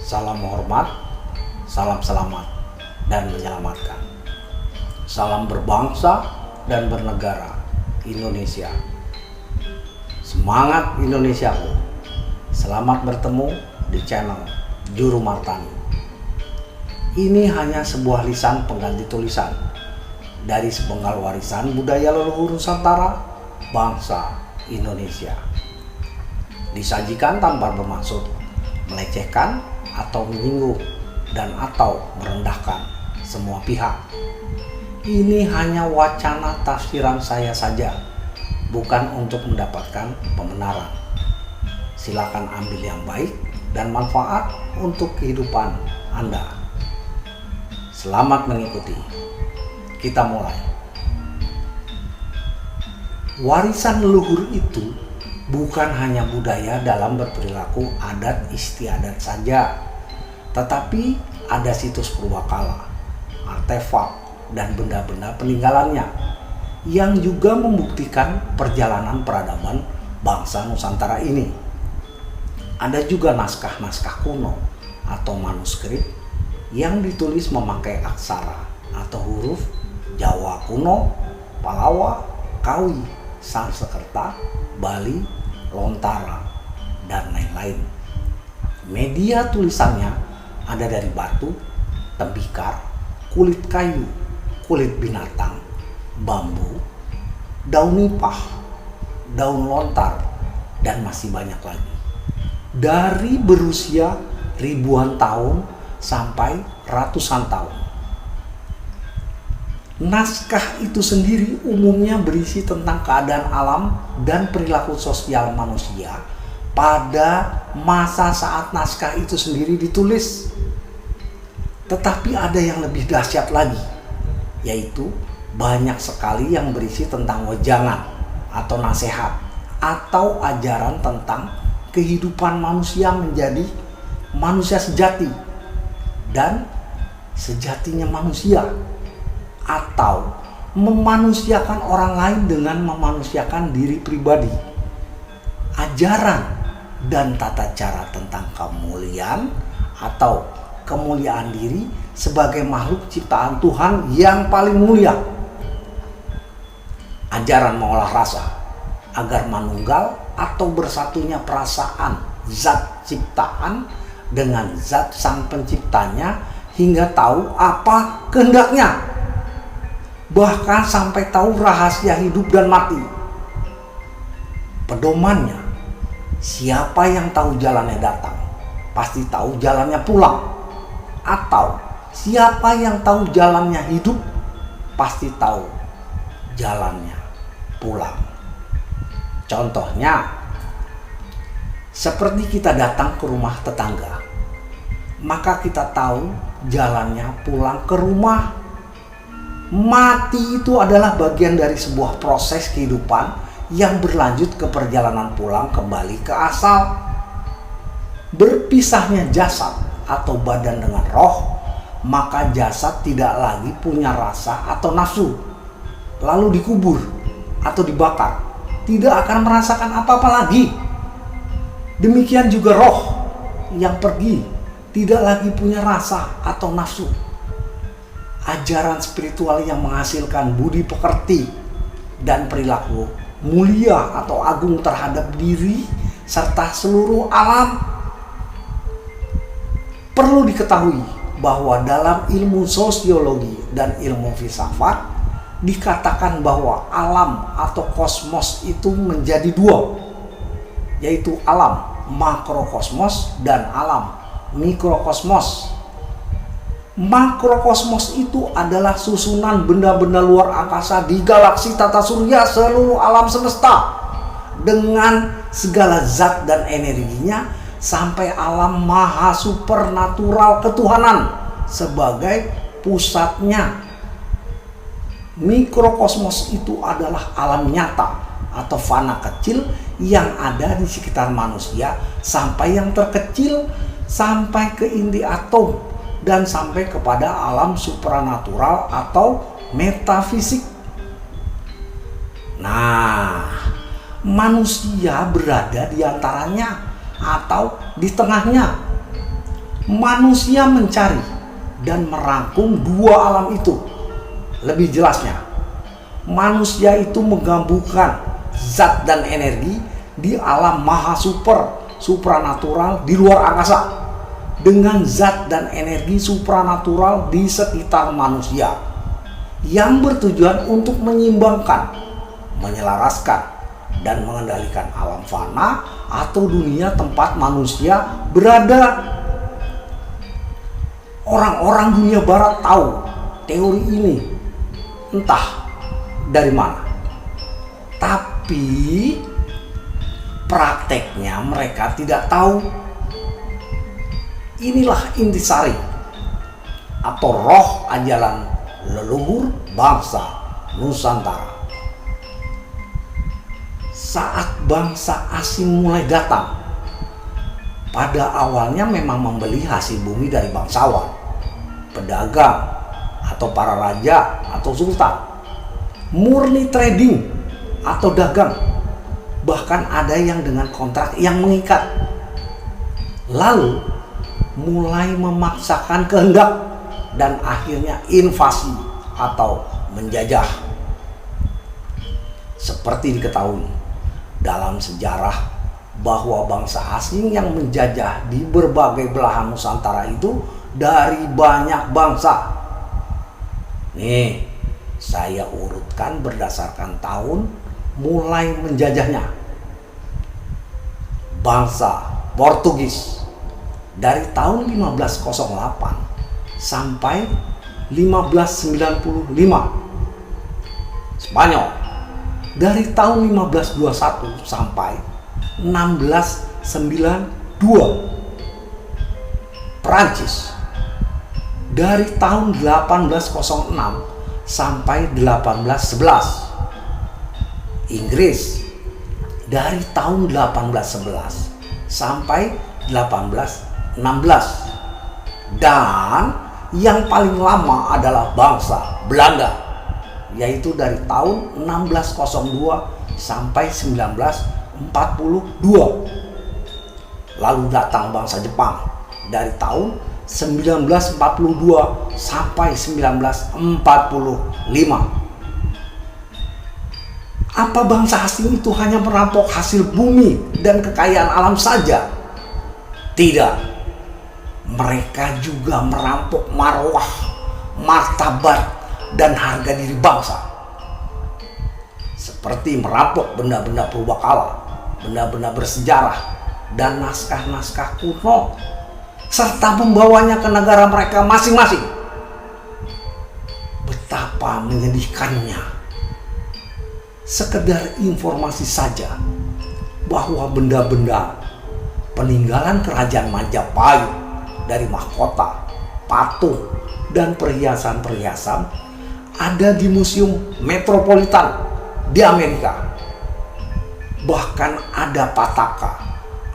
Salam hormat, salam selamat dan menyelamatkan. Salam berbangsa dan bernegara Indonesia. Semangat Indonesiaku. Selamat bertemu di channel Juru Martani. Ini hanya sebuah lisan pengganti tulisan dari sepenggal warisan budaya leluhur Nusantara, bangsa Indonesia. Disajikan tanpa bermaksud melecehkan atau menyinggung dan atau merendahkan semua pihak. Ini hanya wacana tafsiran saya saja, bukan untuk mendapatkan pembenaran. Silakan ambil yang baik dan manfaat untuk kehidupan Anda. Selamat mengikuti. Kita mulai. Warisan leluhur itu bukan hanya budaya dalam berperilaku adat istiadat saja, tetapi ada situs purbakala, artefak, dan benda-benda peninggalannya yang juga membuktikan perjalanan peradaban bangsa Nusantara ini. Ada juga naskah-naskah kuno atau manuskrip yang ditulis memakai aksara atau huruf Jawa kuno, Palawa, Kawi, Sanskerta, Bali, Lontara, dan lain-lain. Media tulisannya ada dari batu, tembikar, kulit kayu, kulit binatang, bambu, daun nipah, daun lontar, dan masih banyak lagi. Dari berusia ribuan tahun sampai ratusan tahun. Naskah itu sendiri umumnya berisi tentang keadaan alam dan perilaku sosial manusia pada masa saat naskah itu sendiri ditulis. Tetapi ada yang lebih dahsyat lagi, yaitu banyak sekali yang berisi tentang wejangan atau nasihat atau ajaran tentang kehidupan manusia menjadi manusia sejati dan sejatinya manusia, atau memanusiakan orang lain dengan memanusiakan diri pribadi. Ajaran dan tata cara tentang kemuliaan atau kemuliaan diri sebagai makhluk ciptaan Tuhan yang paling mulia. Ajaran mengolah rasa agar manunggal atau bersatunya perasaan zat ciptaan dengan zat sang penciptanya hingga tahu apa kehendaknya, bahkan sampai tahu rahasia hidup dan mati. Pedomannya, siapa yang tahu jalannya datang pasti tahu jalannya pulang, atau siapa yang tahu jalannya hidup pasti tahu jalannya pulang. Contohnya, seperti kita datang ke rumah tetangga, maka kita tahu jalannya pulang ke rumah. Mati itu adalah bagian dari sebuah proses kehidupan yang berlanjut ke perjalanan pulang kembali ke asal. Berpisahnya jasad atau badan dengan roh, maka jasad tidak lagi punya rasa atau nafsu, lalu dikubur atau dibakar, tidak akan merasakan apa-apa lagi. Demikian juga roh yang pergi tidak lagi punya rasa atau nafsu. Ajaran spiritual yang menghasilkan budi pekerti dan perilaku mulia atau agung terhadap diri serta seluruh alam. Perlu diketahui bahwa dalam ilmu sosiologi dan ilmu filsafat dikatakan bahwa alam atau kosmos itu menjadi dua, yaitu alam makrokosmos dan alam mikrokosmos. Makrokosmos itu adalah susunan benda-benda luar angkasa di galaksi tata surya seluruh alam semesta dengan segala zat dan energinya sampai alam maha supernatural ketuhanan sebagai pusatnya. Mikrokosmos itu adalah alam nyata atau fana kecil yang ada di sekitar manusia, sampai yang terkecil sampai ke inti atom dan sampai kepada alam supranatural atau metafisik. Nah, manusia berada di antaranya atau di tengahnya. Manusia mencari dan merangkum dua alam itu. Lebih jelasnya, manusia itu menggabungkan zat dan energi di alam maha supranatural di luar angkasa dengan zat dan energi supranatural di sekitar manusia yang bertujuan untuk menyimbangkan, menyelaraskan, dan mengendalikan alam fana atau dunia tempat manusia berada. Orang-orang dunia barat tahu teori ini entah dari mana, tapi prakteknya mereka tidak tahu. Inilah intisari atau roh ajaran leluhur bangsa Nusantara. Saat bangsa asing mulai datang, pada awalnya memang membeli hasil bumi dari bangsawan, pedagang, atau para raja atau sultan. Murni trading atau dagang, bahkan ada yang dengan kontrak yang mengikat. Lalu mulai memaksakan kehendak dan akhirnya invasi atau menjajah. Seperti diketahui dalam sejarah bahwa bangsa asing yang menjajah di berbagai belahan Nusantara itu dari banyak bangsa. Nih, saya urutkan berdasarkan tahun mulai menjajahnya. Bangsa Portugis dari tahun 1508 sampai 1595. Spanyol dari tahun 1521 sampai 1692. Prancis dari tahun 1806 sampai 1811. Inggris dari tahun 1811 sampai 1816. Dan yang paling lama adalah bangsa Belanda, yaitu dari tahun 1602 sampai 1942. Lalu datang bangsa Jepang dari tahun 1942 sampai 1945. Apa bangsa asing itu hanya merampok hasil bumi dan kekayaan alam saja? Tidak. Mereka juga merampok marwah, martabat, dan harga diri bangsa. Seperti merampok benda-benda purbakala, benda-benda bersejarah, dan naskah-naskah kuno, serta membawanya ke negara mereka masing-masing. Betapa menyedihkannya. Sekedar informasi saja bahwa benda-benda peninggalan kerajaan Majapahit dari mahkota, patung, dan perhiasan-perhiasan ada di Museum Metropolitan di Amerika. Bahkan ada pataka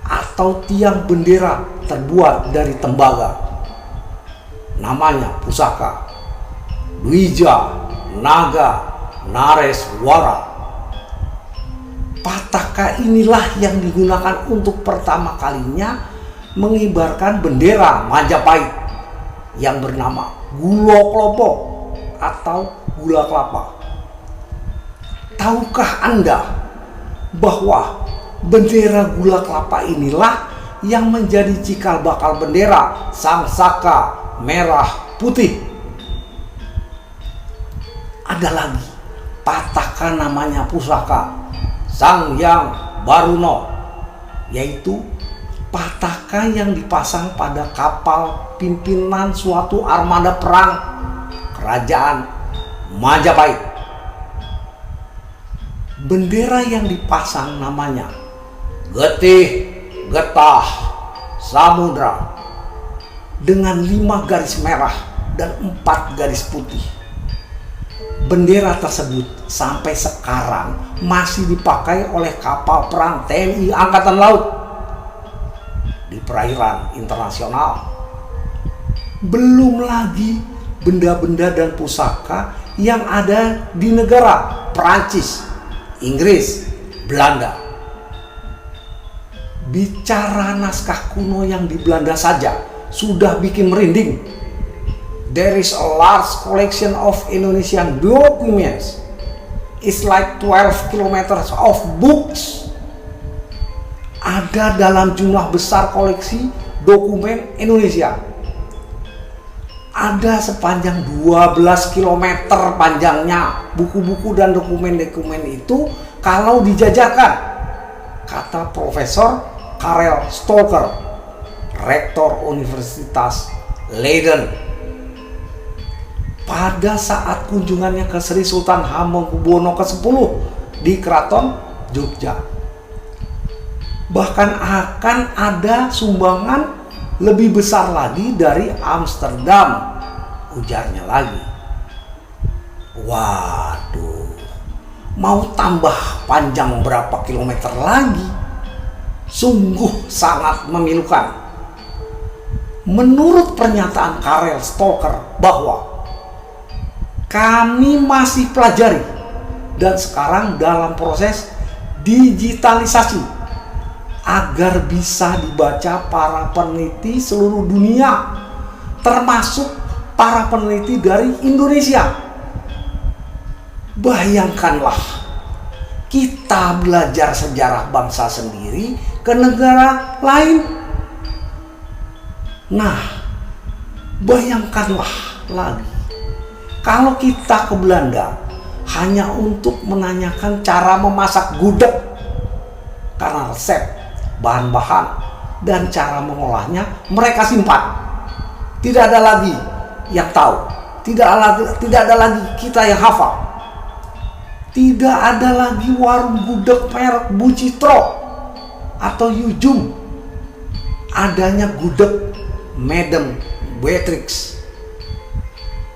atau tiang bendera terbuat dari tembaga. Namanya pusaka Dwija Naga Nareswara. Pataka inilah yang digunakan untuk pertama kalinya mengibarkan bendera Majapahit yang bernama Gulo Klopo atau gula kelapa. Tahukah Anda bahwa bendera gula kelapa inilah yang menjadi cikal bakal bendera Sang Saka Merah Putih? Ada lagi pataka namanya pusaka Sang Hyang Baruno, yaitu pataka yang dipasang pada kapal pimpinan suatu armada perang kerajaan Majapahit. Bendera yang dipasang namanya Getih Getah Samudra dengan 5 garis merah dan 4 garis putih. Bendera tersebut sampai sekarang masih dipakai oleh kapal perang TNI Angkatan Laut di perairan internasional. Belum lagi benda-benda dan pusaka yang ada di negara Perancis, Inggris, Belanda. Bicara naskah kuno yang di Belanda saja sudah bikin merinding. There is a large collection of Indonesian documents. It's like 12 kilometers of books. Ada dalam jumlah besar koleksi dokumen Indonesia. Ada sepanjang 12 km panjangnya buku-buku dan dokumen-dokumen itu kalau dijajarkan, kata Profesor Karel Stolker, Rektor Universitas Leiden, pada saat kunjungannya ke Sri Sultan Hamengkubuwono ke-10 di Keraton Jogja. Bahkan akan ada sumbangan lebih besar lagi dari Amsterdam, ujarnya lagi. Waduh, mau tambah panjang berapa kilometer lagi? Sungguh sangat memilukan. Menurut pernyataan Karel Stolker bahwa kami masih pelajari dan sekarang dalam proses digitalisasi agar bisa dibaca para peneliti seluruh dunia, termasuk para peneliti dari Indonesia. Bayangkanlah, kita belajar sejarah bangsa sendiri ke negara lain. Nah, bayangkanlah lagi, kalau kita ke Belanda hanya untuk menanyakan cara memasak gudeg, karena resep, bahan-bahan, dan cara mengolahnya mereka simpan. Tidak ada lagi yang tahu. Tidak ada lagi kita yang hafal. Tidak ada lagi warung gudeg merek Bu Citro atau Yujum. Adanya gudeg Madam Beatrix.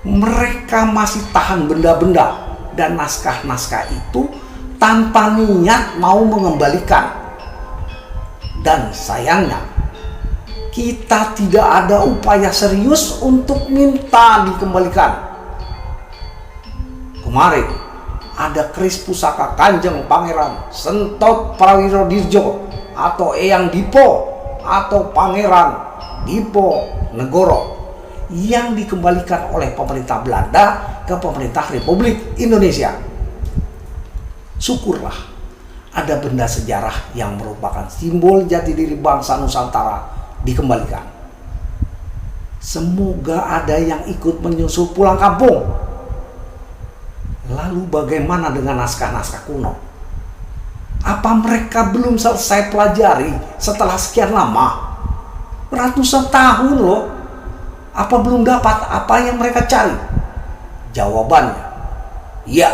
Mereka masih tahan benda-benda dan naskah-naskah itu tanpa niat mau mengembalikan. Dan sayangnya, kita tidak ada upaya serius untuk minta dikembalikan. Kemarin ada keris pusaka Kanjeng Pangeran Sentot Prawirodirjo atau Eyang Dipo atau Pangeran Dipo Negoro yang dikembalikan oleh pemerintah Belanda ke pemerintah Republik Indonesia. Syukurlah ada benda sejarah yang merupakan simbol jati diri bangsa Nusantara dikembalikan. Semoga ada yang ikut menyusul pulang kampung. Lalu bagaimana dengan naskah-naskah kuno? Apa mereka belum selesai pelajari setelah sekian lama? Ratusan tahun loh. Apa belum dapat apa yang mereka cari? Jawabannya, ya.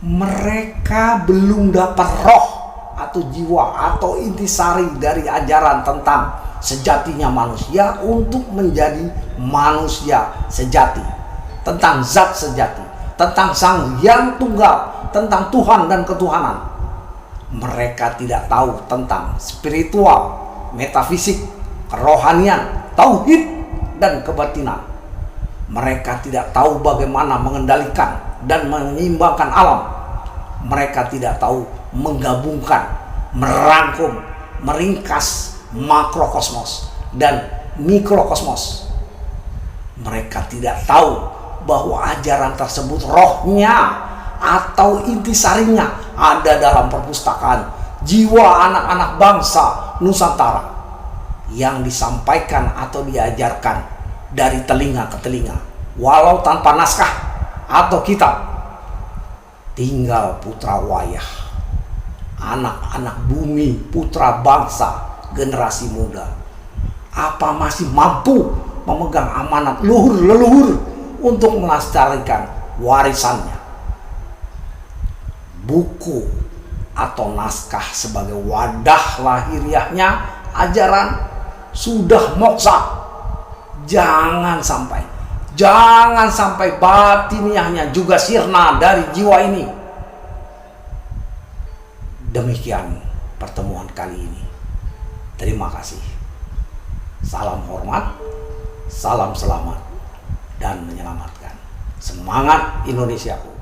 Mereka belum dapat roh atau jiwa atau intisari dari ajaran tentang sejatinya manusia untuk menjadi manusia sejati, tentang zat sejati, tentang Sang Hyang Tunggal, tentang Tuhan dan ketuhanan. Mereka tidak tahu tentang spiritual, metafisik, kerohanian, tauhid, dan kebatinan. Mereka tidak tahu bagaimana mengendalikan dan menyeimbangkan alam. Mereka tidak tahu menggabungkan, merangkum, meringkas makrokosmos dan mikrokosmos. Mereka tidak tahu bahwa ajaran tersebut rohnya atau intisarinya ada dalam perpustakaan jiwa anak-anak bangsa Nusantara yang disampaikan atau diajarkan dari telinga ke telinga, walau tanpa naskah atau kitab. Tinggal putra wayah, anak-anak bumi, putra bangsa, generasi muda. Apa masih mampu memegang amanat leluhur untuk melestarikan warisannya? Buku atau naskah sebagai wadah lahiriahnya ajaran sudah moksa. Jangan sampai batiniahnya juga sirna dari jiwa ini. Demikian pertemuan kali ini. Terima kasih. Salam hormat, salam selamat, dan menyelamatkan. Semangat Indonesiaku.